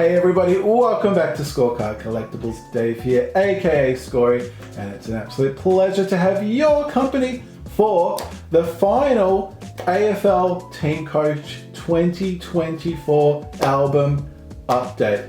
Hey everybody, welcome back to Scorecard Collectibles. Dave here, aka Scory, and it's an absolute pleasure to have your company for the final AFL TeamCoach 2024 album update.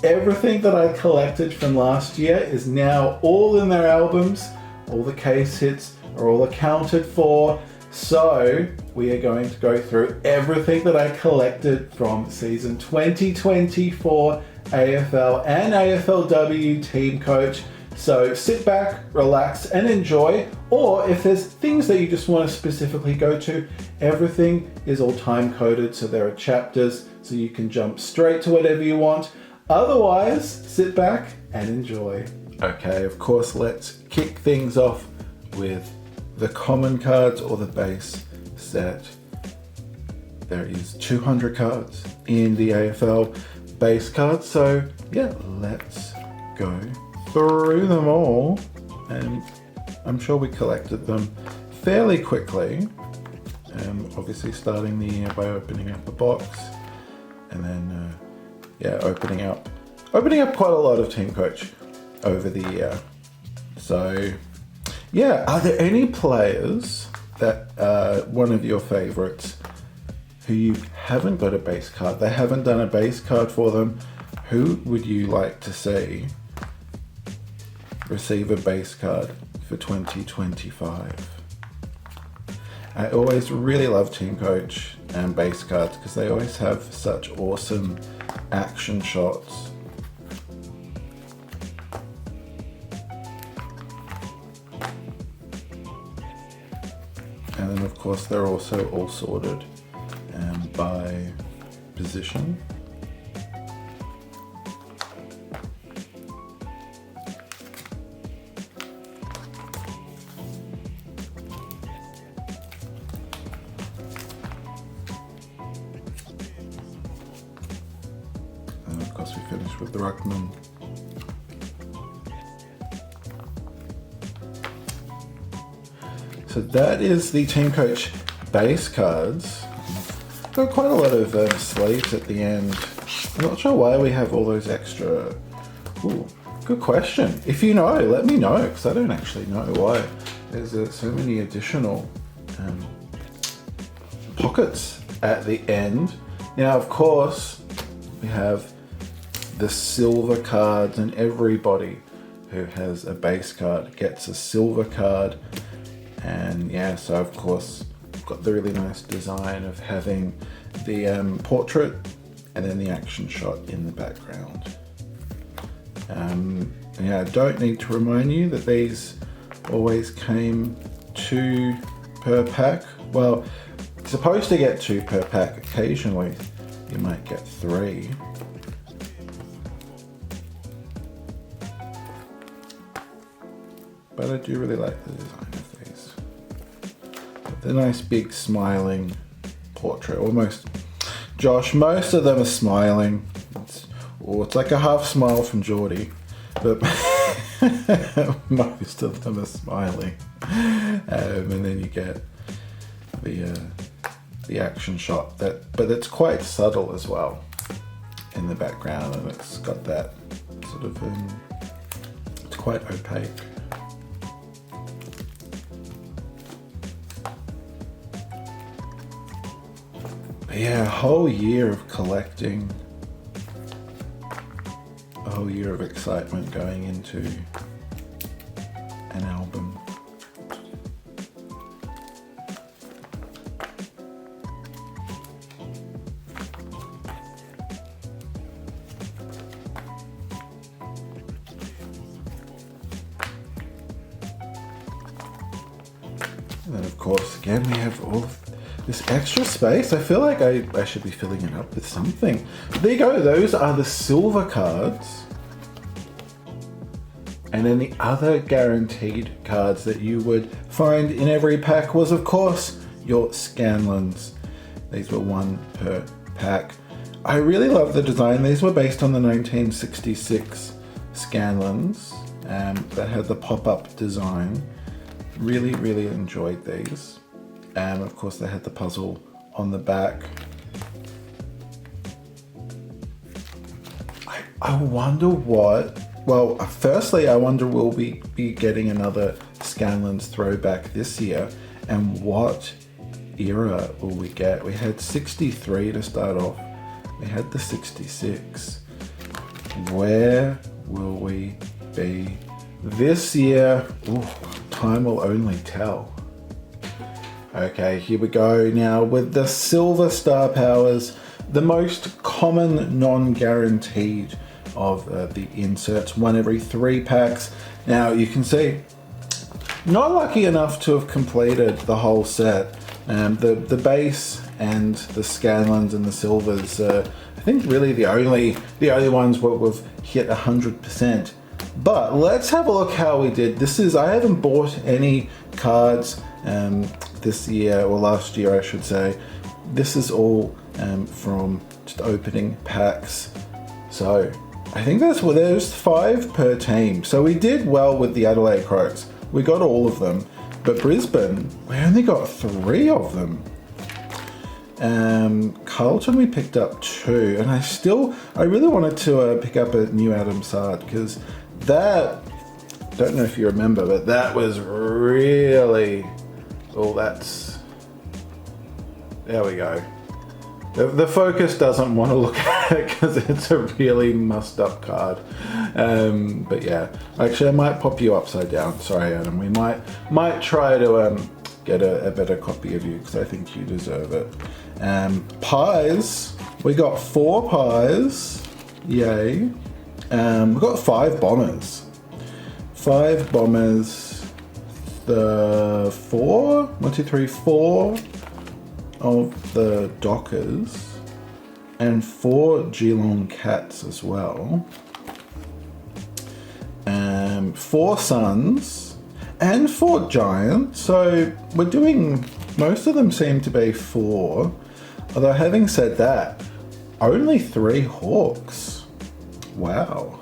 Everything that I collected from last year is now all in their albums. All the case hits are all accounted for. So we are going to go through everything that I collected from season 2024 AFL and AFLW TeamCoach. So sit back, relax and enjoy. Or if there's things that you just want to specifically go to, everything is all time coded. So there are chapters so you can jump straight to whatever you want. Otherwise, sit back and enjoy. Okay, of course, let's kick things off with the common cards or the base set. There is 200 cards in the AFL base cards. So yeah, let's go through them all. And I'm sure we collected them fairly quickly. Obviously starting the year by opening up a box and then opening up quite a lot of TeamCoach over the year. So yeah, are there any players that are one of your favorites who you haven't got a base card? They haven't done a base card for them. Who would you like to see receive a base card for 2025? I always really love TeamCoach and base cards because they always have such awesome action shots. And then of course they're also all sorted by position. And of course we finish with the ruckman. So that is the TeamCoach base cards. Got quite a lot of sleeves at the end. I'm not sure why we have all those extra. Ooh, good question. If you know, let me know, because I don't actually know why there's so many additional pockets at the end. Now, of course, we have the silver cards, and everybody who has a base card gets a silver card. And yeah, so of course, we've got the really nice design of having the portrait and then the action shot in the background. Yeah, I don't need to remind you that these always came 2 per pack. Well, you're supposed to get 2 per pack. Occasionally, you might get 3. But I do really like the design of these. The nice big smiling portrait, almost. Josh, most of them are smiling. It's like a half smile from Geordie, but most of them are smiling. And then you get the action shot, but it's quite subtle as well in the background, and it's got that sort of, it's quite opaque. Yeah, a whole year of collecting, a whole year of excitement going into an album. And then of course, again, we have all of this extra space. I feel like I should be filling it up with something. But there you go, those are the silver cards. And then the other guaranteed cards that you would find in every pack was, of course, your Scanlens. These were 1 per pack. I really love the design. These were based on the 1966 Scanlens that had the pop-up design. Really, really enjoyed these. Of course, they had the puzzle on the back. I wonder what, well, firstly, I wonder will we be getting another Scanlens throwback this year, and what era will we get? We had 63 to start off. We had the 66. Where will we be this year? Ooh, time will only tell. Okay, here we go now with the Silver Star Powers, the most common non-guaranteed of the inserts, one every 3 packs. Now you can see, not lucky enough to have completed the whole set. The base and the Scanlens and the Silvers, I think really the only ones where we've hit 100%. But let's have a look how we did. I haven't bought any cards this year, or last year I should say. This is all from just opening packs. So I think there's 5 per team. So we did well with the Adelaide Crows. We got all of them. But Brisbane, we only got 3 of them. Carlton, we picked up 2. And I really wanted to pick up a new Adam Sard, because that, don't know if you remember, but that was really, there we go. The focus doesn't want to look at it because it's a really mussed up card. But yeah, actually I might pop you upside down. Sorry, Adam. We might try to get a better copy of you because I think you deserve it. Pies. We got 4 pies. Yay. We got 5 bombers. 5 bombers. The 4 of the Dockers, and 4 Geelong Cats as well. 4 Suns and 4 Giants. So we're doing, most of them seem to be 4. Although having said that, only 3 Hawks. Wow.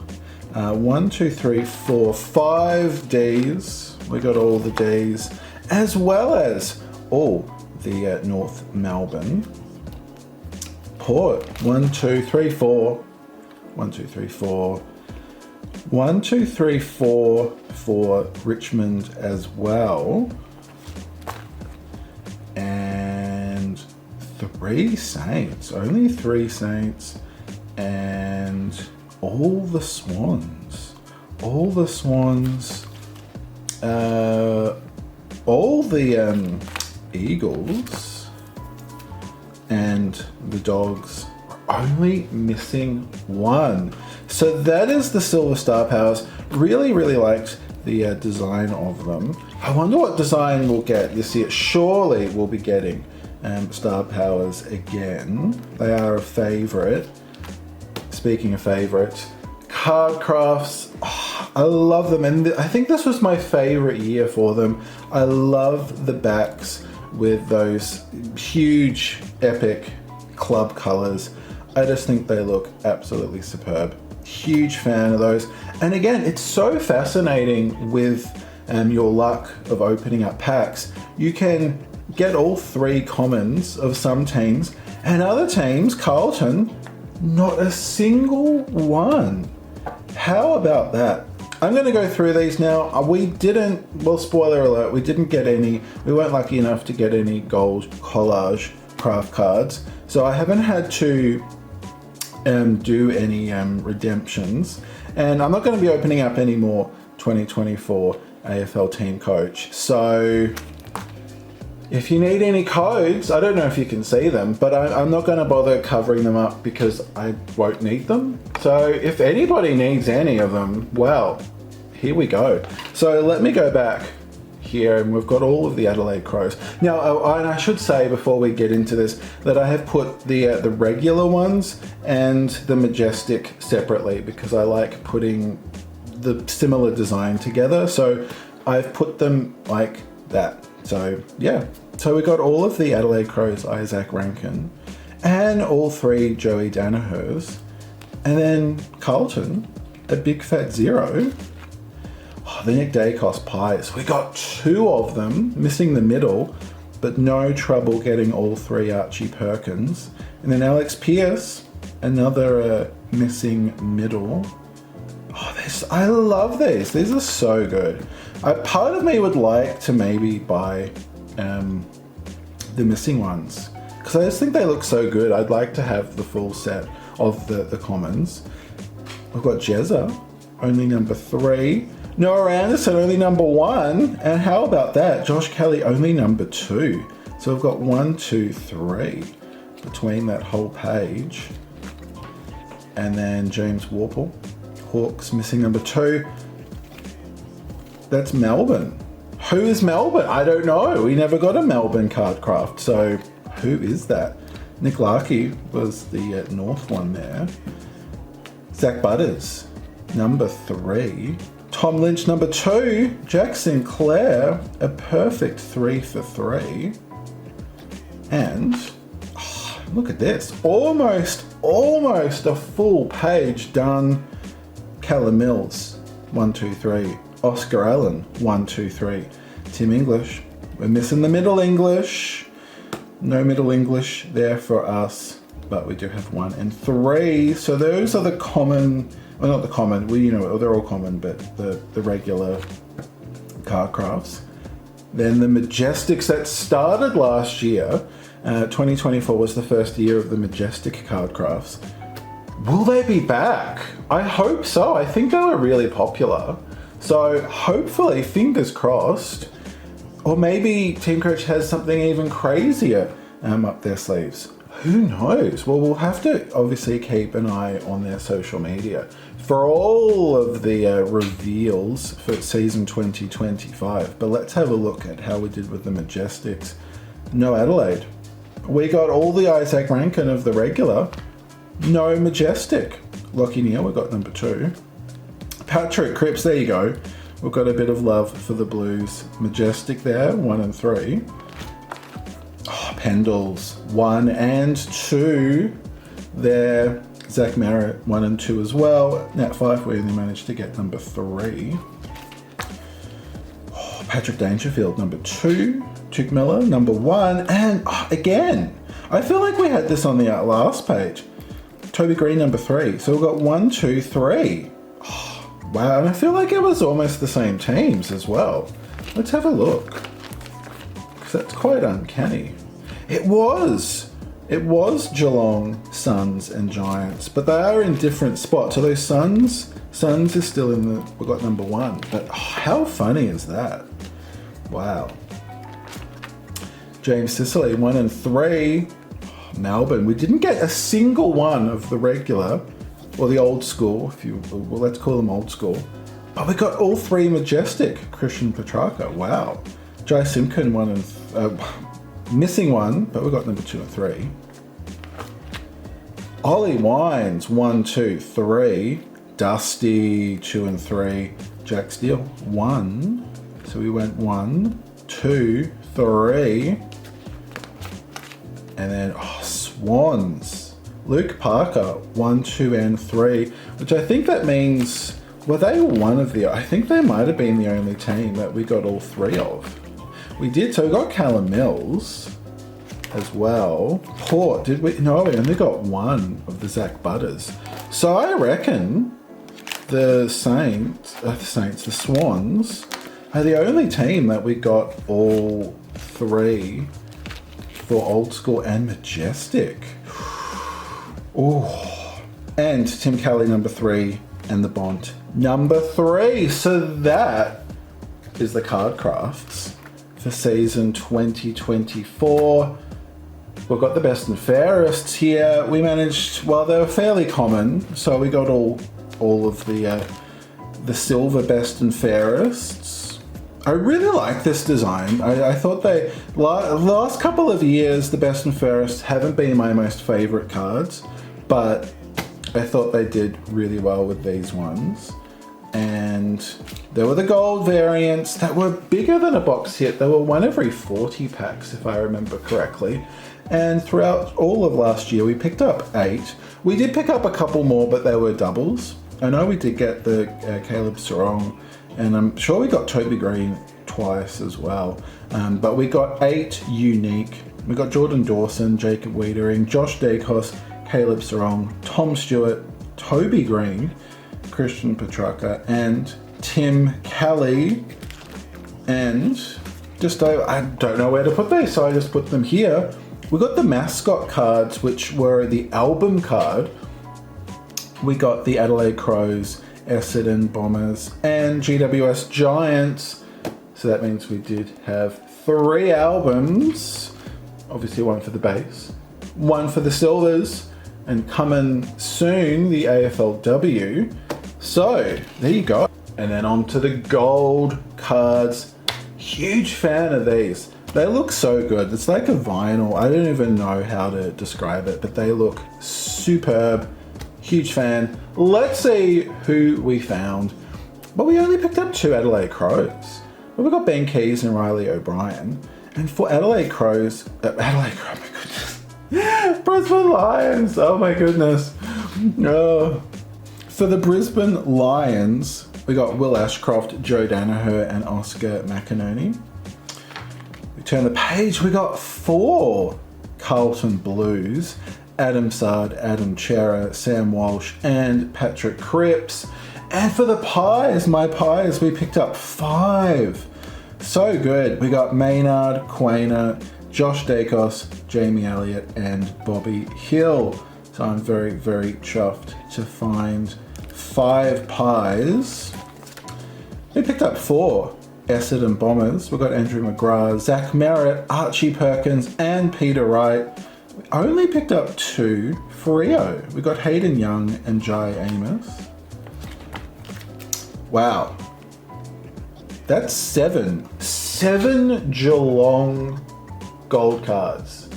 1, 2, 3, 4, 5 Ds. We got all the Ds, as well as all the North Melbourne. Port. 1, 2, 3, 4. 1, 2, 3, 4. 1, 2, 3, 4 for Richmond as well. And 3 Saints. Only 3 Saints. And all the Swans. All the Swans. All the Eagles and the Dogs are only missing 1. So that is the Silver Star Powers. Really liked the design of them. I wonder what design we'll get this year. Surely we'll be getting Star Powers again. They are a favourite. Speaking of favourites, Card Crafts. Oh, I love them, and I think this was my favourite year for them. I love the backs with those huge, epic club colours. I just think they look absolutely superb. Huge fan of those. And again, it's so fascinating with your luck of opening up packs. You can get all 3 commons of some teams, and other teams, Carlton, not a single one. How about that? I'm going to go through these now. We didn't, well, spoiler alert, we didn't get any, we weren't lucky enough to get any gold collage craft cards. So I haven't had to do any redemptions. And I'm not going to be opening up any more 2024 AFL TeamCoach. So if you need any codes, I don't know if you can see them, but I'm not going to bother covering them up because I won't need them. So if anybody needs any of them, well, here we go. So let me go back here, and we've got all of the Adelaide Crows. Now, and I should say before we get into this that I have put the regular ones and the Majestic separately because I like putting the similar design together. So I've put them like that. So yeah, so we got all of the Adelaide Crows, Isaac Rankin, and all 3 Joey Danaher's, and then Carlton, a big fat 0. Oh, the Nick Dacos pies. We got 2 of them, missing the middle, but no trouble getting all 3 Archie Perkins. And then Alex Pearce, Another missing middle. Oh, I love these. These are so good. Part of me would like to maybe buy the missing ones, because I just think they look so good. I'd like to have the full set of the commons. We've got Jezza, only number 3. Noah Anderson, only number 1. And how about that? Josh Kelly, only number 2. So we've got 1, 2, 3 between that whole page. And then James Warple, Hawks, missing number 2. That's Melbourne. Who is Melbourne? I don't know. We never got a Melbourne card craft. So who is that? Nick Larkey was the North one there. Zach Butters, number 3. Tom Lynch, number 2. Jack Sinclair, a perfect 3 for 3. And look at this. Almost a full page done. Callum Mills, 1, 2, 3. Oscar Allen, 1, 2, 3. Tim English. We're missing the Middle English. No Middle English there for us, but we do have 1 and 3. So those are the common, well, not the common, well, you know, they're all common, but the regular card crafts. Then the Majestics that started last year. 2024 was the first year of the Majestic card crafts. Will they be back? I hope so. I think they were really popular. So hopefully, fingers crossed. Or maybe TeamCoach has something even crazier up their sleeves. Who knows? Well, we'll have to obviously keep an eye on their social media for all of the reveals for season 2025. But let's have a look at how we did with the Majestics. No Adelaide. We got all the Isaac Rankin of the regular. No Majestic. Lockie Neal, we got number 2. Patrick Cripps, there you go. We've got a bit of love for the Blues. Majestic there, 1 and 3. Oh, Pendles, 1 and 2. There, Zach Merritt, 1 and 2 as well. Nat 5, we only managed to get number 3. Oh, Patrick Dangerfield, number 2. Tuke Miller, number 1. And again, I feel like we had this on the last page. Toby Green, number 3. So we've got 1, 2, 3. Wow, and I feel like it was almost the same teams as well. Let's have a look, because that's quite uncanny. It was Geelong, Suns and Giants, but they are in different spots. So those Suns is still in the, we've got number 1, but how funny is that? Wow. James Sicily, 1 and 3. Melbourne, we didn't get a single one of the regular, or the old school, well, let's call them old school. But we got all 3 Majestic. Christian Petrarca, wow. Jai Simkin, 1 and missing 1, but we got number 2 and 3. Ollie Wines, 1, 2, 3. Dusty, 2 and 3. Jack Steele, 1. So we went 1, 2, 3. And then Swans. Luke Parker, 1, 2, and 3, which I think that means, were they one of the, I think they might have been the only team that we got all 3 of. We did, so we got Callum Mills as well. Port, did we? No, we only got 1 of the Zach Butters. So I reckon the Swans are the only team that we got all 3 for old school and Majestic. Oh, and Tim Kelly, number 3, and the Bont, number 3. So that is the card crafts for season 2024. We've got the best and fairest here. We managed, well, they were fairly common, so we got all of the silver best and fairests. I really like this design. I thought the last couple of years, the best and fairest haven't been my most favorite cards, but I thought they did really well with these ones. And there were the gold variants that were bigger than a box hit. They were 1 every 40 packs, if I remember correctly. And throughout all of last year, we picked up 8. We did pick up a couple more, but they were doubles. I know we did get the Caleb Sarong, and I'm sure we got Toby Green twice as well. But we got 8 unique. We got Jordan Dawson, Jacob Wiedering, Josh Dacos, Caleb Sarong, Tom Stewart, Toby Green, Christian Petrarca, and Tim Kelly. And just I don't know where to put these, so I just put them here. We got the Mascot Cards, which were the album card. We got the Adelaide Crows, Essendon Bombers, and GWS Giants. So that means we did have 3 albums. Obviously one for the base, one for the Silvers, and coming soon, the AFLW. So there you go. And then on to the gold cards. Huge fan of these. They look so good. It's like a vinyl. I don't even know how to describe it, but they look superb. Huge fan. Let's see who we found. But we only picked up 2 Adelaide Crows. But we got Ben Keys and Riley O'Brien. And for Adelaide Crows, oh my goodness. Brisbane Lions, oh my goodness. Oh. For the Brisbane Lions, we got Will Ashcroft, Joe Danaher, and Oscar McInerney. We turn the page, we got 4 Carlton Blues, Adam Sard, Adam Chera, Sam Walsh, and Patrick Cripps. And for the Pies, my Pies, we picked up 5. So good. We got Maynard, Quainer, Josh Dacos, Jamie Elliott, and Bobby Hill. So I'm very, very chuffed to find 5 Pies. We picked up 4 Essendon Bombers. We've got Andrew McGrath, Zach Merritt, Archie Perkins, and Peter Wright. We only picked up 2 Freo. We got Hayden Young and Jai Amos. Wow. That's 7 Geelong gold cards.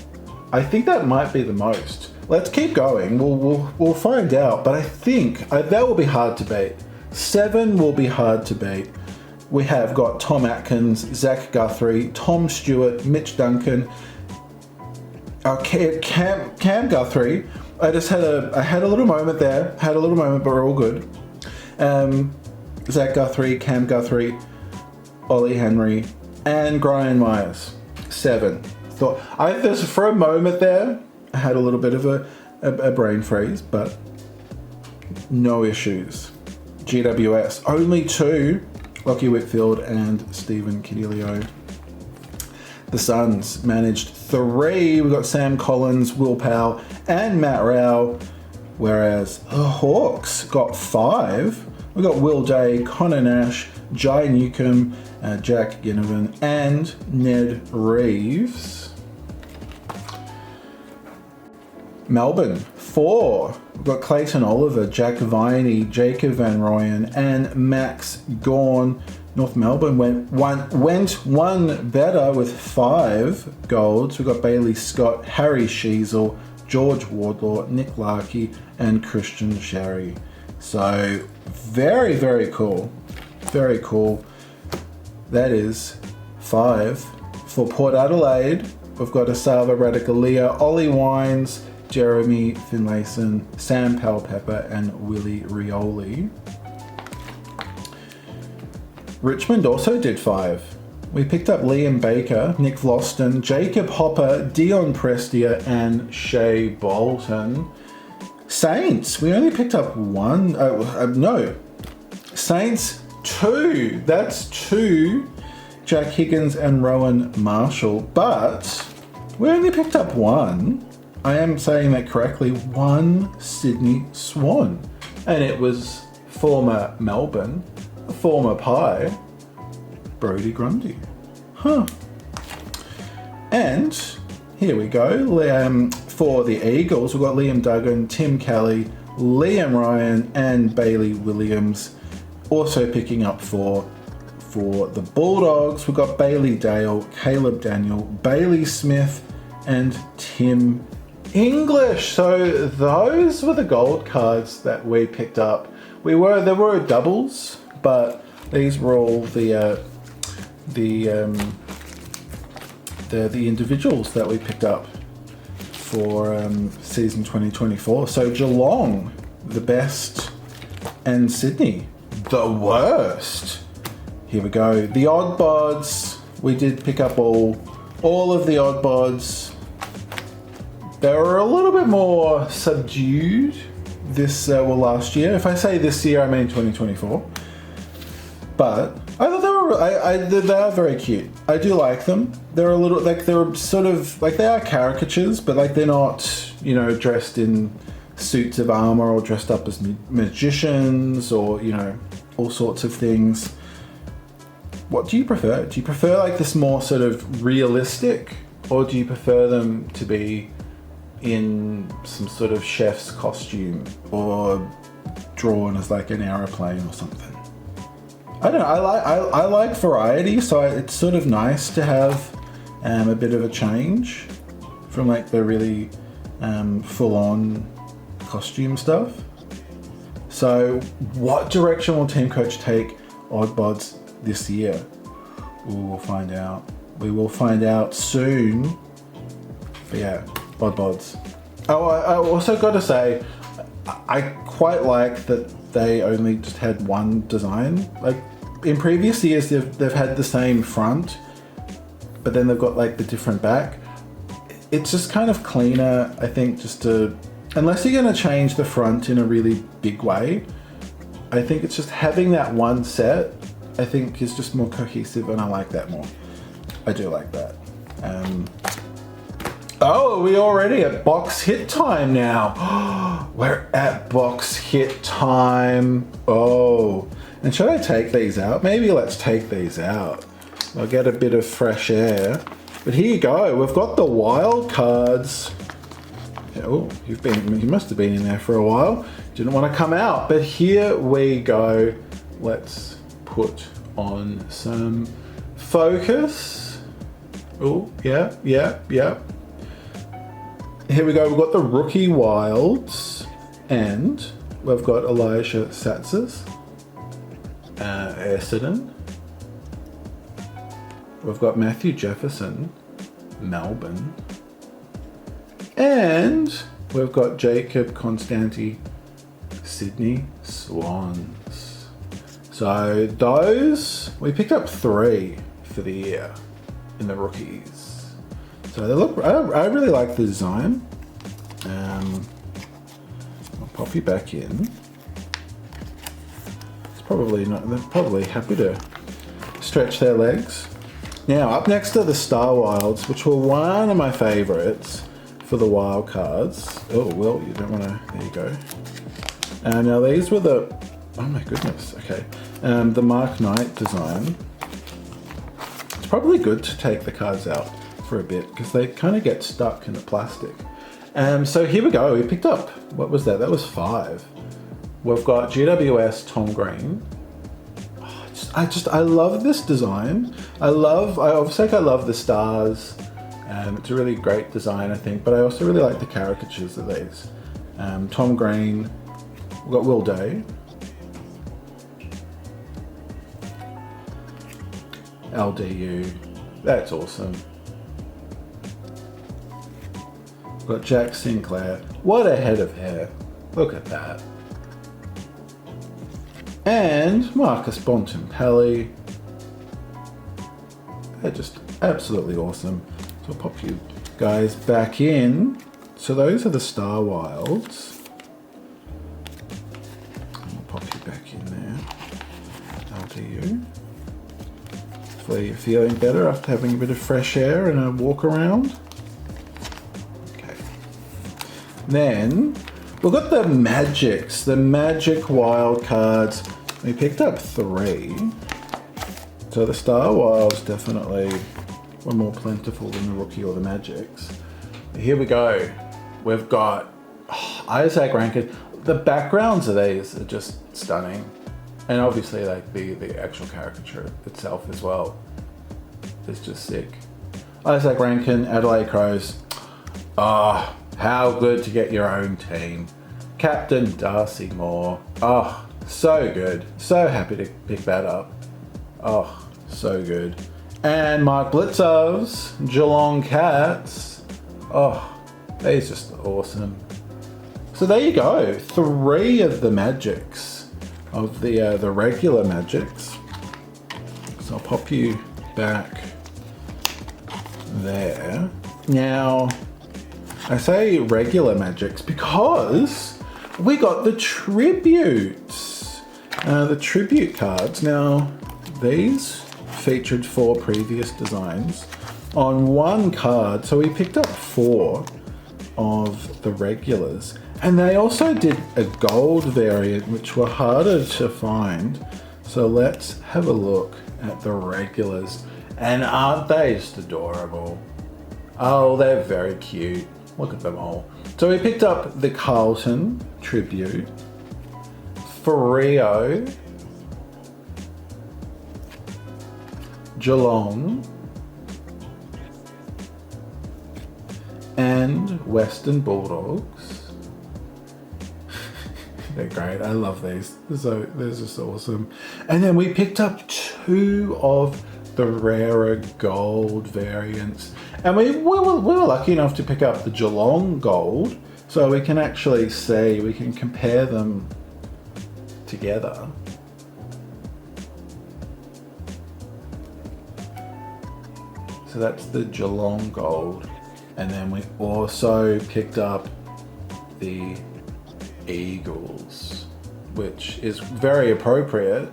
I think that might be the most. Let's keep going. We'll find out. But I think that will be hard to beat. 7 will be hard to beat. We have got Tom Atkins, Zach Guthrie, Tom Stewart, Mitch Duncan, Cam Guthrie. I had a little moment there. Had a little moment, but we're all good. Zach Guthrie, Cam Guthrie, Ollie Henry, and Brian Myers. 7. For a moment there, I had a little bit of a brain freeze, but no issues. GWS, only 2, Lockie Whitfield and Stephen Cadillo. The Suns managed 3. We got Sam Collins, Will Powell, and Matt Rao, whereas the Hawks got 5. We got Will Day, Connor Nash, Jai Newcomb, Jack Ginnivan, and Ned Reeves. Melbourne, 4. We've got Clayton Oliver, Jack Viney, Jacob Van Rooyen, and Max Gawn. North Melbourne went one better with 5 golds. We've got Bailey Scott, Harry Sheasel, George Wardlaw, Nick Larkey, and Christian Sherry. So very, very cool. Very cool. That is 5 for Port Adelaide. We've got Asava Radicalea, Ollie Wines, Jeremy Finlayson, Sam Powell-Pepper, and Willie Rioli. Richmond also did 5. We picked up Liam Baker, Nick Vlosten, Jacob Hopper, Dion Prestia, and Shea Bolton. Saints, we only picked up 1. No. Saints, 2. That's 2. Jack Higgins and Rowan Marshall. But we only picked up 1. I am saying that correctly. 1 Sydney Swan. And it was former Melbourne, former Pie, Brodie Grundy. Huh. And here we go. For the Eagles, we've got Liam Duggan, Tim Kelly, Liam Ryan, and Bailey Williams. Also picking up for the Bulldogs, we've got Bailey Dale, Caleb Daniel, Bailey Smith, and Tim English. So those were the gold cards that we picked up. There were doubles, but these were all the individuals that we picked up for season 2024. So Geelong, the best, and Sydney, the worst. Here we go. The OddBodz, we did pick up all of the OddBodz. They were a little bit more subdued this last year. If I say this year, I mean 2024. But I thought they are very cute. I do like them. They're a little like they're sort of like they are caricatures, but like they're not, you know, dressed in suits of armor or dressed up as magicians or, you know, all sorts of things. What do you prefer? Do you prefer like this more sort of realistic, or do you prefer them to be in some sort of chef's costume or drawn as like an aeroplane or something? I don't know. I like variety, so it's sort of nice to have a bit of a change from like the really full-on costume stuff. So, what direction will TeamCoach take OddBodz this year? Ooh, we'll find out. We will find out soon. But yeah, OddBodz. Oh, I also got to say, I quite like that they only just had one design. Like in previous years, they've had the same front, but then they've got like the different back. It's just kind of cleaner, I think, just to, unless you're going to change the front in a really big way, I think it's just having that one set, I think is just more cohesive, and I like that more. I do like that. Oh, are we already at box hit time now? We're at box hit time. Oh, and should I take these out? Maybe let's take these out. I'll get a bit of fresh air. But here you go. We've got the wild cards. Oh, you must have been in there for a while. Didn't want to come out, but here we go. Let's put on some focus. Oh, yeah. Here we go. We've got the rookie wilds, and we've got Elijah Satsas, Essendon. We've got Matthew Jefferson, Melbourne. And we've got Jacob Constanti, Sydney Swans. So those, we picked up 3 for the year in the rookies. So they look, I really like the design. I'll pop you back in. It's probably not, they're probably happy to stretch their legs. Now, up next are the Star Wilds, which were one of my favorites for the wild cards. Oh, well, you don't want to, there you go. Now these were the, oh my goodness, okay. The Mark Knight design. It's probably good to take the cards out for a bit because they kind of get stuck in the plastic. So here we go, we picked up, what was that? That was 5. We've got GWS Tom Green. I love this design. I love the stars. It's a really great design, I think, but I also really like the caricatures of these. Tom Green, we've got Will Day. LDU, that's awesome. We've got Jack Sinclair. What a head of hair. Look at that. And Marcus Bontempelli. They're just absolutely awesome. So I'll pop you guys back in. So those are the Star Wilds. I'll pop you back in there. LDU. Hopefully you're feeling better after having a bit of fresh air and a walk around. Okay. Then we've got the Magics, the Magic wild cards. We picked up 3. So the Star Wilds definitely were more plentiful than the rookie or the Magics. Here we go. We've got Isaac Rankin. The backgrounds of these are just stunning. And obviously like the actual caricature itself as well is just sick. Isaac Rankin, Adelaide Crows. Oh, how good to get your own team. Captain Darcy Moore. Oh, so good. So happy to pick that up. Oh, so good. And Mark Blitzov's Geelong Cats. Oh, he's just awesome. So there you go. 3 of the Magics, of the regular Magics. So I'll pop you back there. Now, I say regular Magics because we got the tributes. The tribute cards. Now, these featured 4 previous designs on 1 card. So we picked up 4 of the regulars. And they also did a gold variant, which were harder to find. So let's have a look at the regulars. And aren't they just adorable? Oh, they're very cute. Look at them all. So we picked up the Carlton tribute, Freo, Geelong, and Western Bulldogs. They're great. I love these. They're just awesome. And then we picked up 2 of the rarer gold variants. And we were lucky enough to pick up the Geelong gold, so we can actually see, we can compare them together. So that's the Geelong gold. And then we also picked up the Eagles, which is very appropriate.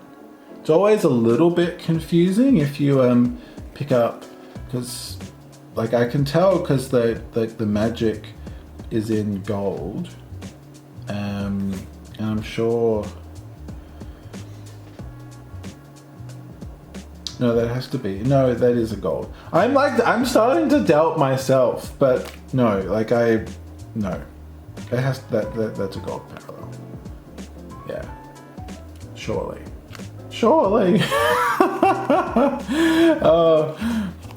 It's always a little bit confusing if you pick up, because like I can tell because the magic is in gold, and I'm sure. No, that has to be. No, that is a gold. I'm starting to doubt myself, but no, no. It has that's a gold parallel. Yeah. Surely.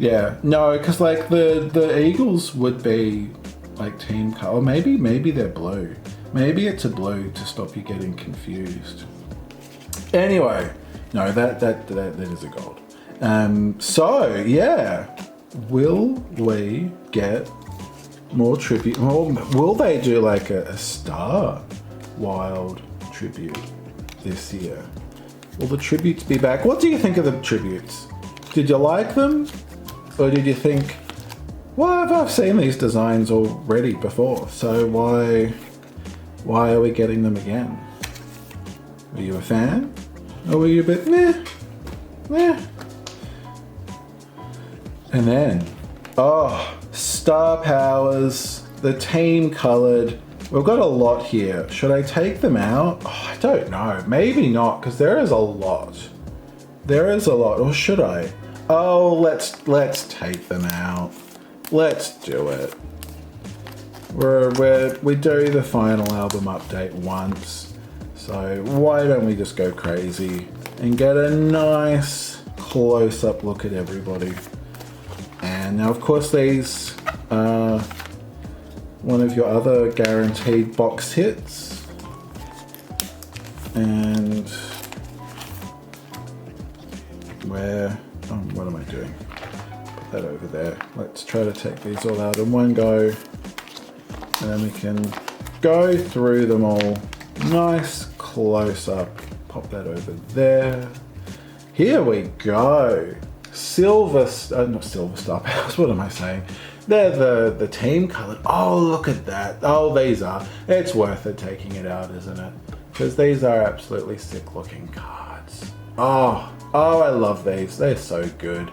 Yeah. No, because like the Eagles would be like team color. Or maybe they're blue. Maybe it's a blue to stop you getting confused. Anyway, no, that is a gold. So yeah, will we get more tribute? Or will they do like a Star Wild tribute this year? Will the tributes be back? What do you think of the tributes? Did you like them? Or did you think, well, I've seen these designs already before, so why are we getting them again? Were you a fan? Or were you a bit meh? And then, Star Powers, the team colored. We've got a lot here. Should I take them out? I don't know. Maybe not, because there is a lot. Or should I? Oh, let's take them out. Let's do it. We do the final album update once, so why don't we just go crazy and get a nice close-up look at everybody. And now, of course, these are one of your other guaranteed box hits. And what am I doing? Put that over there. Let's try to take these all out in one go. And then we can go through them all. Nice close up. Pop that over there. Here we go. Not Silver Star Powers, what am I saying? They're the team colored. Oh, look at that. Oh, these are. It's worth it taking it out, isn't it? Because these are absolutely sick looking cards. Oh, I love these. They're so good.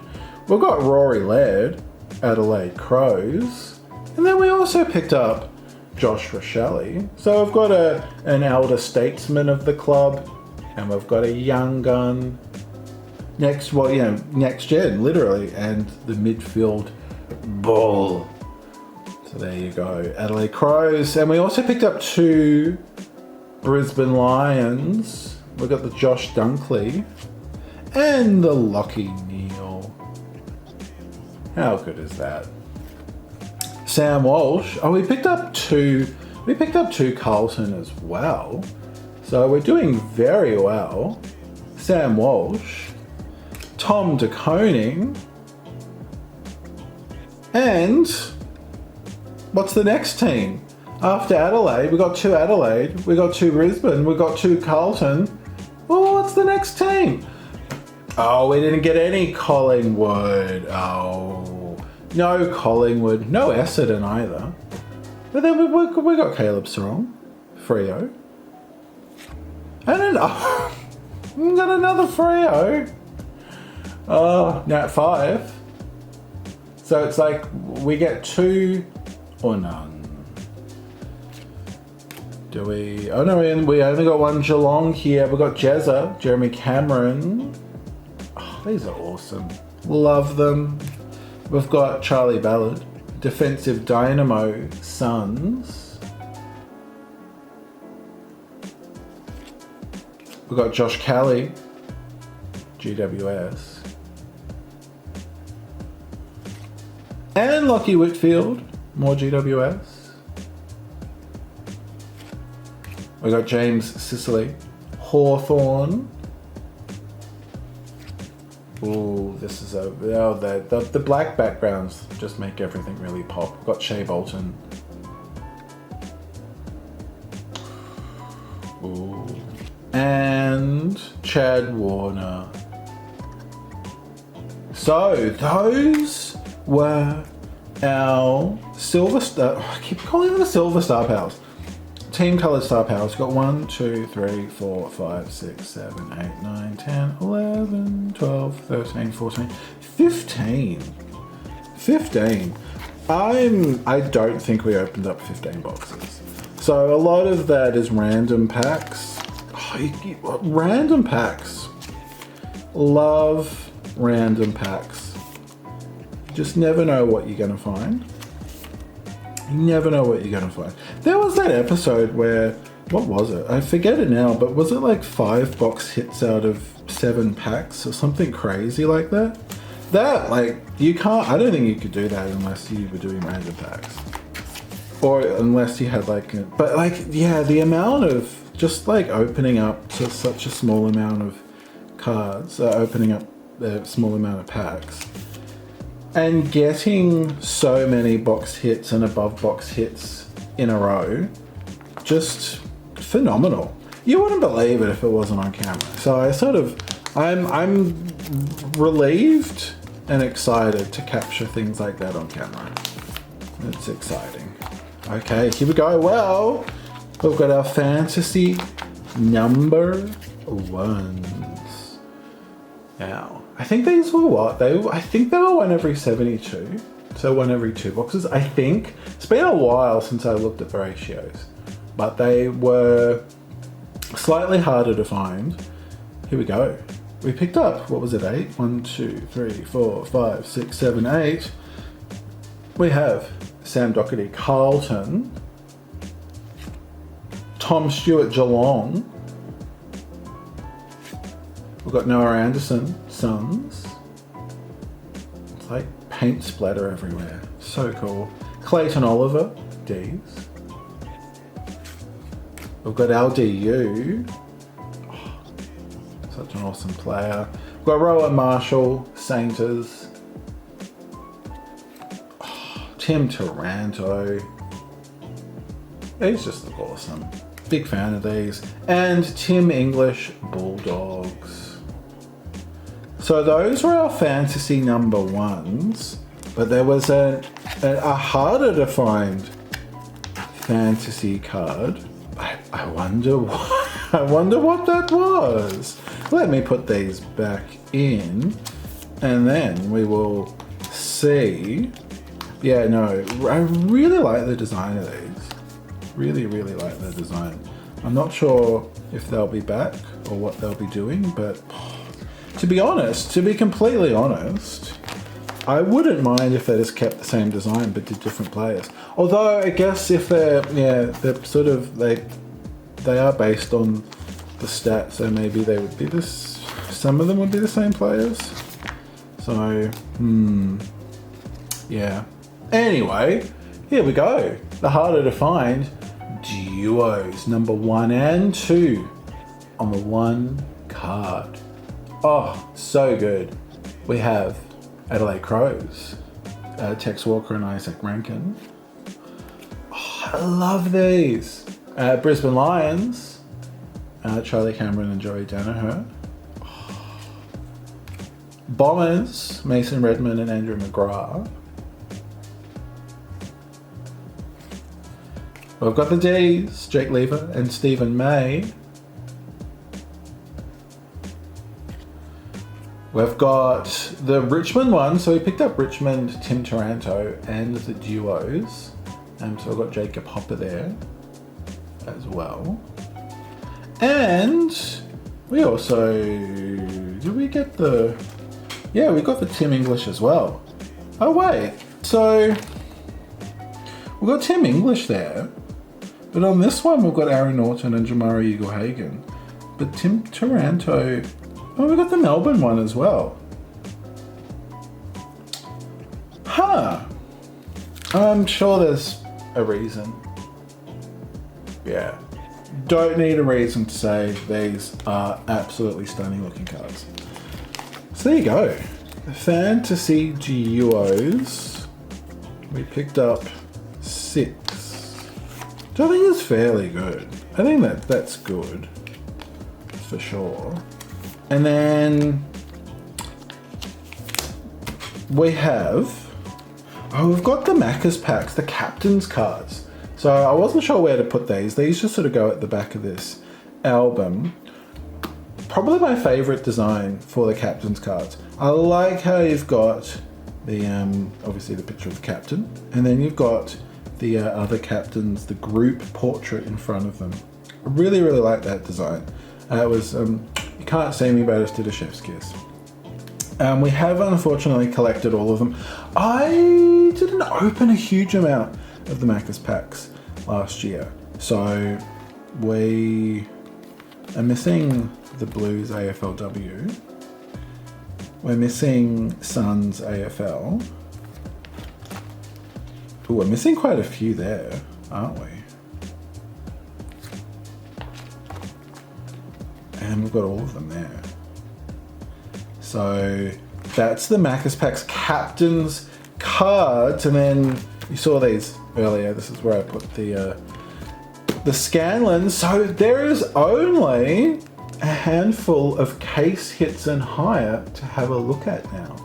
We've got Rory Laird, Adelaide Crows. And then we also picked up Josh Rochelle. So we've got an elder statesman of the club, and we've got a young gun. Next gen, literally, and the midfield bull. So there you go, Adelaide Crows. And we also picked up 2 Brisbane Lions. We've got the Josh Dunkley and the Lockie Neal. How good is that? Sam Walsh. Oh, we picked up two Carlton as well. So we're doing very well. Sam Walsh, Tom de Koning, and what's the next team? After Adelaide, we got 2 Adelaide, we got 2 Brisbane, we got 2 Carlton. Well, what's the next team? Oh, we didn't get any Collingwood. Oh, no Collingwood, no Essendon either. But then we got Caleb Strong, Freo. And then, we got another Freo. Now at 5. So it's like we get 2 or none. Do we? Oh no, we only got 1 Geelong here. We've got Jezza, Jeremy Cameron. Oh, these are awesome. Love them. We've got Charlie Ballard, Defensive Dynamo Suns. We've got Josh Kelly, GWS. And Lockie Whitfield, more GWS. We got James Sicily, Hawthorn. Ooh, this is the black backgrounds just make everything really pop. We've got Shea Bolton. Ooh. And Chad Warner. So those were our Silver Star. I keep calling them the Silver Star Pals. Team coloured star powers. We've got 1, 2, 3, 4, 5, 6, 7, 8, 9, 10, 11, 12, 13, 14, 15. 15. I don't think we opened up 15 boxes. So a lot of that is random packs. Random packs. Love random packs. Just never know what you're gonna find. You never know what you're gonna find. There was that episode where, what was it? I forget it now, but was it like 5 box hits out of 7 packs or something crazy like that? That, like, you can't, I don't think you could do that unless you were doing random packs. Or unless you had like, but like, yeah, the amount of, just like opening up to such a small amount of cards, opening up a small amount of packs. And getting so many box hits and above box hits in a row, just phenomenal. You wouldn't believe it if it wasn't on camera. So I'm relieved and excited to capture things like that on camera. It's exciting. Okay, here we go. Well, we've got our fantasy number 1s. Now, I think these were what? I think they were 1 every 72. So 1 every 2 boxes, I think. It's been a while since I looked at the ratios, but they were slightly harder to find. Here we go. We picked up, what was it, 8? 1, 2, 3, 4, 5, 6, 7, 8. We have Sam Doherty, Carlton. Tom Stewart, Geelong. We've got Noah Anderson, Suns. It's like paint splatter everywhere. So cool. Clayton Oliver, D's. We've got LDU. Oh, such an awesome player. We've got Rowan Marshall, Sainters. Oh, Tim Taranto. These just look awesome. Big fan of these. And Tim English, Bulldogs. So those were our fantasy number 1s, but there was a harder to find fantasy card. I wonder what that was. Let me put these back in, and then we will see. Yeah, no, I really like the design of these. Really, really like the design. I'm not sure if they'll be back or what they'll be doing, but to be honest, to be completely honest, I wouldn't mind if they just kept the same design but did different players. Although I guess if they're sort of, they are based on the stats, so maybe they would be some of them would be the same players. So, yeah. Anyway, here we go. The harder to find duos, number 1 and 2 on the 1 card. Oh, so good. We have Adelaide Crows, Tex Walker and Isaac Rankin. Oh, I love these. Brisbane Lions, Charlie Cameron and Joey Danaher. Oh. Bombers, Mason Redman and Andrew McGrath. We've got the D's, Jake Lever and Stephen May. We've got the Richmond one, so we picked up Richmond, Tim Taranto, and the duos. So we've got Jacob Hopper there as well. And we also, did we get the, yeah, we got the Tim English as well. Oh wait, so we've got Tim English there, but on this one we've got Aaron Norton and Jamari Eagle-Hagan. But Tim Taranto, oh, we got the Melbourne one as well. Huh. I'm sure there's a reason. Yeah. Don't need a reason to say these are absolutely stunning looking cards. So there you go. Fantasy Duos. We picked up 6. Which I think is fairly good. I think that's good. For sure. And then we have, we've got the Macca's packs, the captain's cards. So I wasn't sure where to put these. These just sort of go at the back of this album. Probably my favorite design for the captain's cards. I like how you've got the, obviously the picture of the captain, and then you've got the other captains, the group portrait in front of them. I really, really like that design. It was, you can't see me, but I just did a chef's kiss. We have unfortunately collected all of them. I didn't open a huge amount of the Macca's packs last year. So we are missing the Blues AFLW. We're missing Suns AFL. Ooh, we're missing quite a few there, aren't we? And we've got all of them there. So that's the Macca's packs captain's cards, and then you saw these earlier. This is where I put the Scanlens. So there is only a handful of case hits and higher to have a look at now.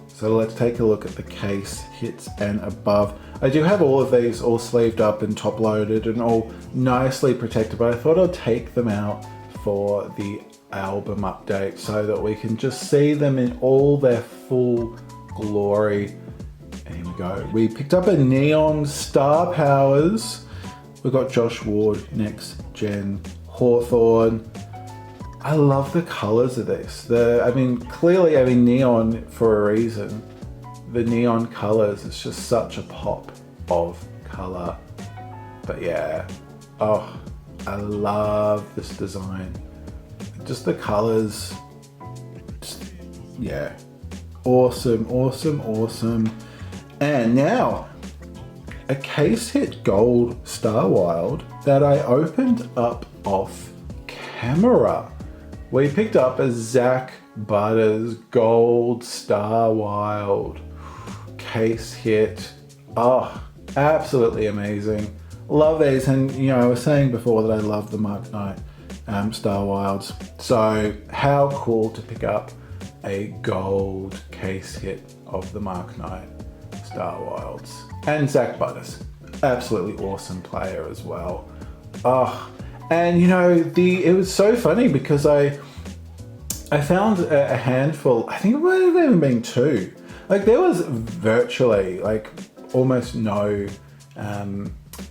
So let's take a look at the case hits and above. I do have all of these all sleeved up and top loaded and all nicely protected, but I thought I'd take them out for the album update so that we can just see them in all their full glory. And here we go. We picked up a Neon Star Powers. We've got Josh Ward, Next Gen, Hawthorne. I love the colors of this. Clearly having neon for a reason. The neon colors, it's just such a pop of color. But yeah, oh, I love this design. Just the colors, yeah, awesome, awesome, awesome. And now, a case hit gold Star Wild that I opened up off camera. We picked up a Zach Butters gold Star Wild case hit. Oh, absolutely amazing. Love these, and you know, I was saying before that I love the Mark Knight Star Wilds. So how cool to pick up a gold case hit of the Mark Knight Star Wilds. And Zach Butters, absolutely awesome player as well. Oh, and you know, it was so funny because I found a handful, I think it might have even been 2. Like there was virtually like almost no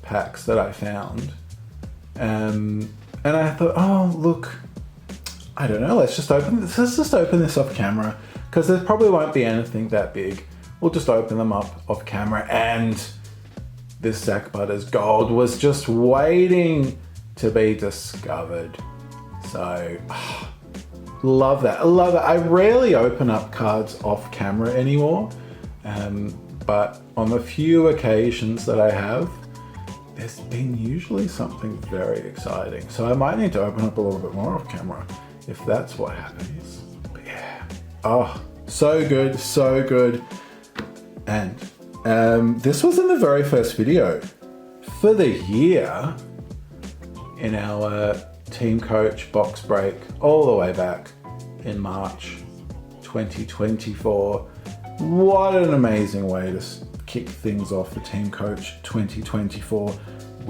packs that I found. And I thought, oh look, I don't know, let's just open this off camera because there probably won't be anything that big. We'll just open them up off camera, and this Zach Butters gold was just waiting to be discovered. So love that. I love it. I rarely open up cards off camera anymore, but on the few occasions that I have, there's been usually something very exciting. So I might need to open up a little bit more off camera if that's what happens. But yeah, oh, so good, so good. And this was in the very first video for the year in our TeamCoach box break all the way back in March 2024. What an amazing way to kick things off for TeamCoach 2024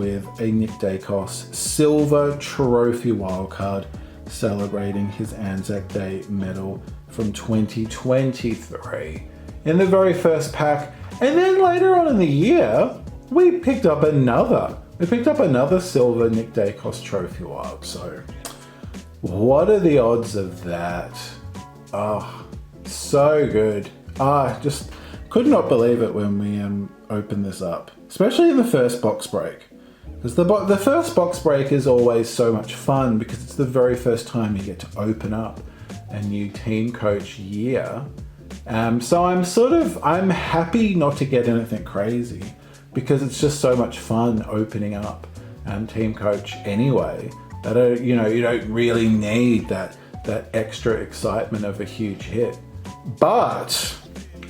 with a Nick Dacos silver trophy wildcard celebrating his Anzac Day medal from 2023 in the very first pack. And then later on in the year, we picked up another silver Nick Dacos trophy wild. So what are the odds of that? Oh, so good. Just could not believe it when we opened this up, especially in the first box break. Because the first box break is always so much fun because it's the very first time you get to open up a new TeamCoach year. So I'm happy not to get anything crazy because it's just so much fun opening up TeamCoach anyway. That you don't really need that extra excitement of a huge hit. But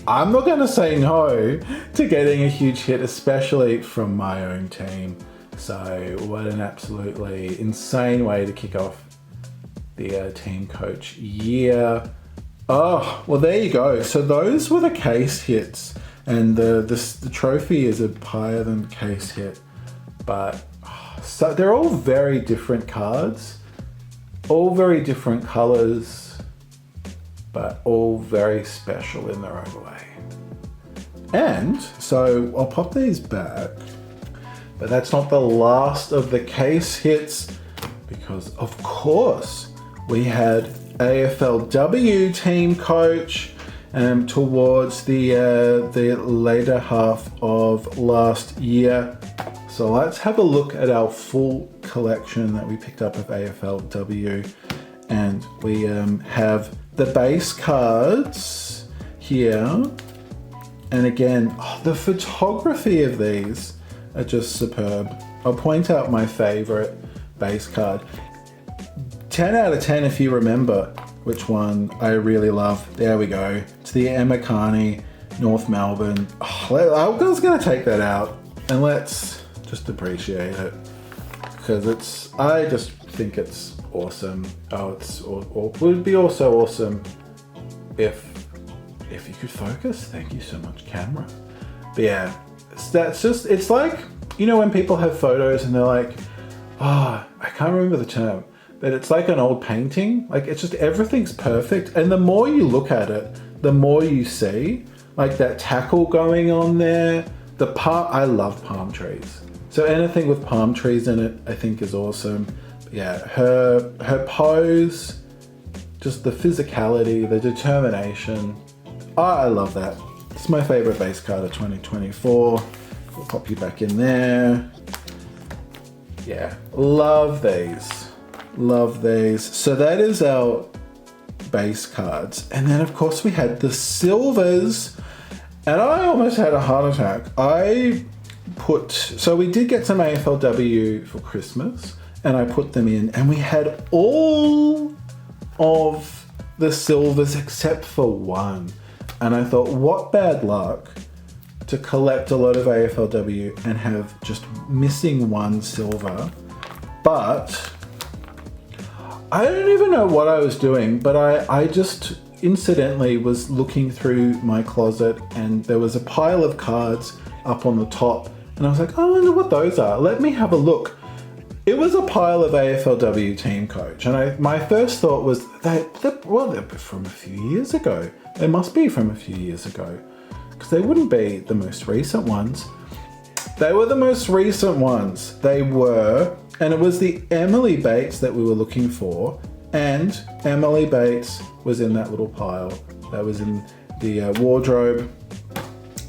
I'm not going to say no to getting a huge hit, especially from my own team. So what an absolutely insane way to kick off the TeamCoach year. Oh, well, there you go. So those were the case hits, and the trophy is a higher than case hit, but so they're all very different cards, all very different colors, but all very special in their own way. And so I'll pop these back, but that's not the last of the case hits, because of course we had AFLW TeamCoach towards the later half of last year. So let's have a look at our full collection that we picked up of AFLW, and we have the base cards here. And again, the photography of these are just superb. I'll point out my favorite base card. 10 out of 10 if you remember which one I really love. There we go. It's the Emma Carney, North Melbourne. I was going to take that out and let's just appreciate it, because I just think it's awesome. It would be also awesome if you could focus. Thank you so much, camera. But yeah, it's like, when people have photos and they're like, I can't remember the term, but it's like an old painting. Like, it's just, everything's perfect. And the more you look at it, the more you see, like that tackle going on there. I love palm trees. So anything with palm trees in it, I think is awesome. But yeah, her pose, just the physicality, the determination. I love that. It's my favorite base card of 2024. We'll pop you back in there. Yeah, love these. Love these. So that is our base cards. And then of course we had the silvers. And I almost had a heart attack. So we did get some AFLW for Christmas, and I put them in, and we had all of the silvers except for one. And I thought, what bad luck to collect a lot of AFLW and have just missing one silver. But I don't even know what I was doing, but I just incidentally was looking through my closet, and there was a pile of cards up on the top, and I was like, I wonder what those are. Let me have a look. It was a pile of AFLW TeamCoach, and my first thought was they're from a few years ago. They must be from a few years ago, because they wouldn't be the most recent ones. They were the most recent ones. They were, and it was the Emily Bates that we were looking for, and Emily Bates was in that little pile that was in the wardrobe.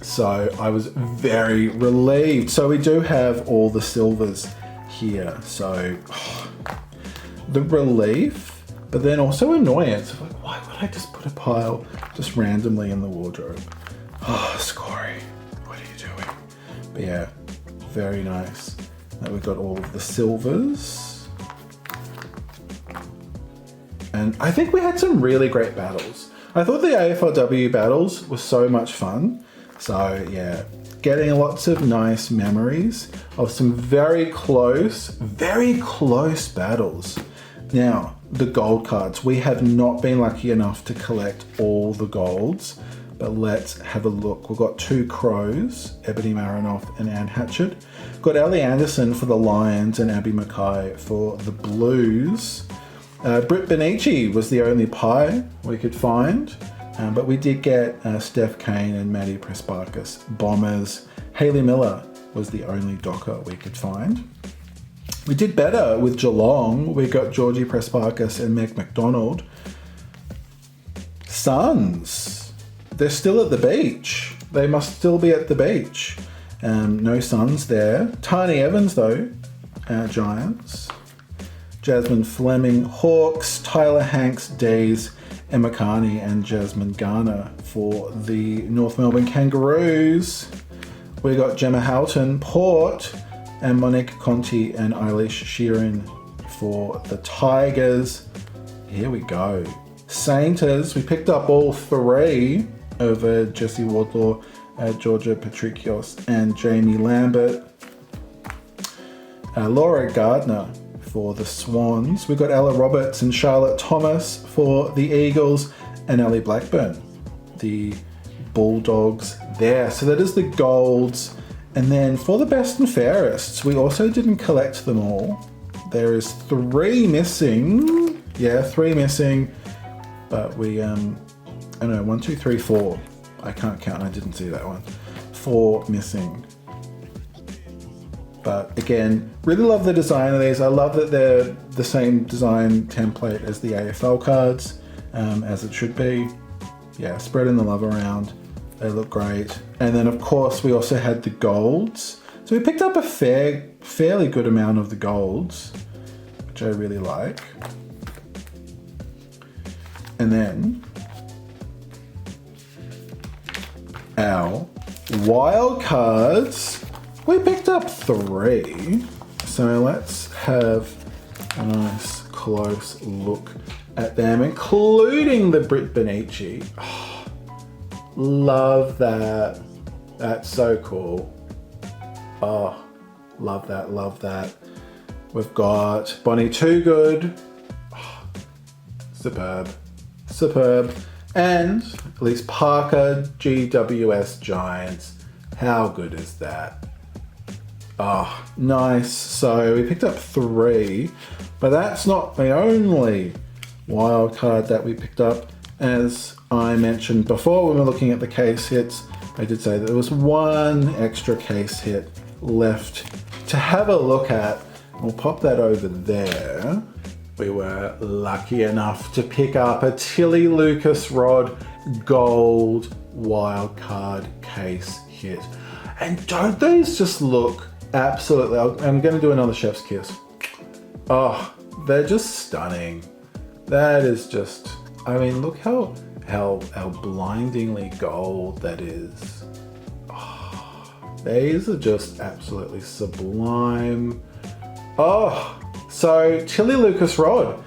So I was very relieved. So we do have all the silvers here. So the relief, but then also annoyance of like, why would I just put a pile just randomly in the wardrobe? Oh, Scory, what are you doing? But yeah, very nice that we've got all of the silvers. And I think we had some really great battles. I thought the AFLW battles were so much fun. So yeah, getting lots of nice memories of some very close battles. Now, the gold cards. We have not been lucky enough to collect all the golds, but let's have a look. We've got 2 Crows, Ebony Marinoff and Anne Hatchett. We've got Ellie Anderson for the Lions and Abby Mackay for the Blues. Britt Benici was the only pie we could find, but we did get Steph Kane and Maddie Prespakis, Bombers. Hayley Miller was the only docker we could find. We did better with Geelong. We got Georgie Prespakis and Meg McDonald. Suns, they're still at the beach. They must still be at the beach. No Suns there. Tiny Evans though, Giants. Jasmine Fleming, Hawks. Tyler Hanks, Days. Emma Carney and Jasmine Garner for the North Melbourne Kangaroos. We got Gemma Houghton, Port, and Monique Conti and Eilish Sheeran for the Tigers. Here we go. Sainters, we picked up all 3 over Jessie Wardlaw, Georgia Patrikios and Jamie Lambert. Laura Gardner for the Swans. We got Ella Roberts and Charlotte Thomas for the Eagles, and Ellie Blackburn, the Bulldogs there. So that is the golds. And then for the best and fairests, we also didn't collect them all. There is 3 missing. Yeah, 3 missing. But we, I don't know, 1, 2, 3, 4. I can't count, I didn't see that one. 4 missing. But again, really love the design of these. I love that they're the same design template as the AFL cards, as it should be. Yeah, spreading the love around. They look great. And then of course we also had the golds. So we picked up a fairly good amount of the golds, which I really like. And then our wild cards, we picked up 3. So let's have a nice close look at them, including the Britt Benici. Oh, love that. That's so cool. Oh, love that, love that. We've got Bonnie Too Good. Oh, superb, superb. And Elise Parker, GWS Giants. How good is that? Oh, nice. So we picked up 3, but that's not the only wild card that we picked up. As I mentioned before when we were looking at the case hits, I did say that there was 1 extra case hit left to have a look at. We'll pop that over there. We were lucky enough to pick up a Tilly Lucas Rod gold wild card case hit. And don't these just look absolutely, I'm going to do another chef's kiss. Oh, they're just stunning. That is just, I mean, look how blindingly gold that is. Oh, these are just absolutely sublime. Oh, so Tilly Lucas Rod,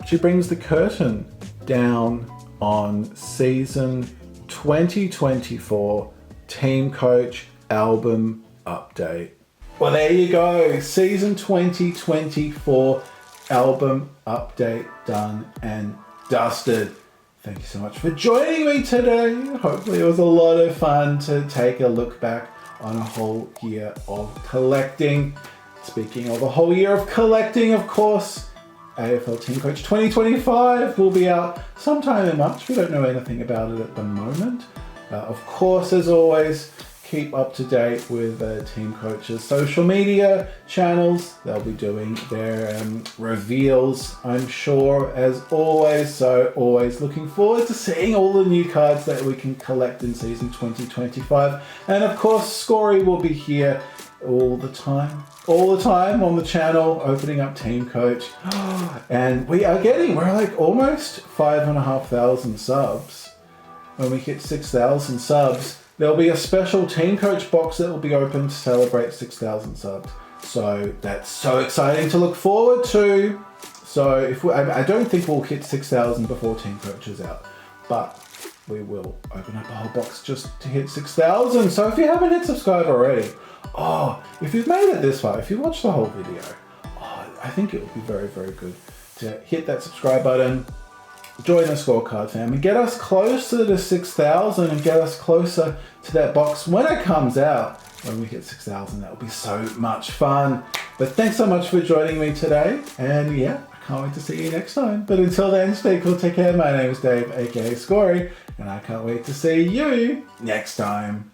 she brings the curtain down on season 2024 TeamCoach album update. Well, there you go. Season 2024 album update done and dusted. Thank you so much for joining me today. Hopefully it was a lot of fun to take a look back on a whole year of collecting. Speaking of a whole year of collecting, of course, AFL TeamCoach 2025 will be out sometime in March. We don't know anything about it at the moment. Of course, as always, keep up to date with TeamCoach's social media channels. They'll be doing their reveals, I'm sure, as always. So always looking forward to seeing all the new cards that we can collect in season 2025. And of course, Scory will be here all the time on the channel, opening up TeamCoach. And we're like almost 5,500 subs. When we hit 6,000 subs, there'll be a special TeamCoach box that will be open to celebrate 6,000 subs. So that's so exciting to look forward to. So I don't think we'll hit 6,000 before TeamCoach is out, but we will open up a whole box just to hit 6,000. So if you haven't hit subscribe already, if you've made it this far, if you watched the whole video, I think it would be very, very good to hit that subscribe button. join the Scorecard family. Get us closer to 6,000 and get us closer to that box when it comes out. When we hit 6,000, that will be so much fun. But thanks so much for joining me today. And yeah, I can't wait to see you next time. But until then, stay cool, take care. My name is Dave, aka Scory, and I can't wait to see you next time.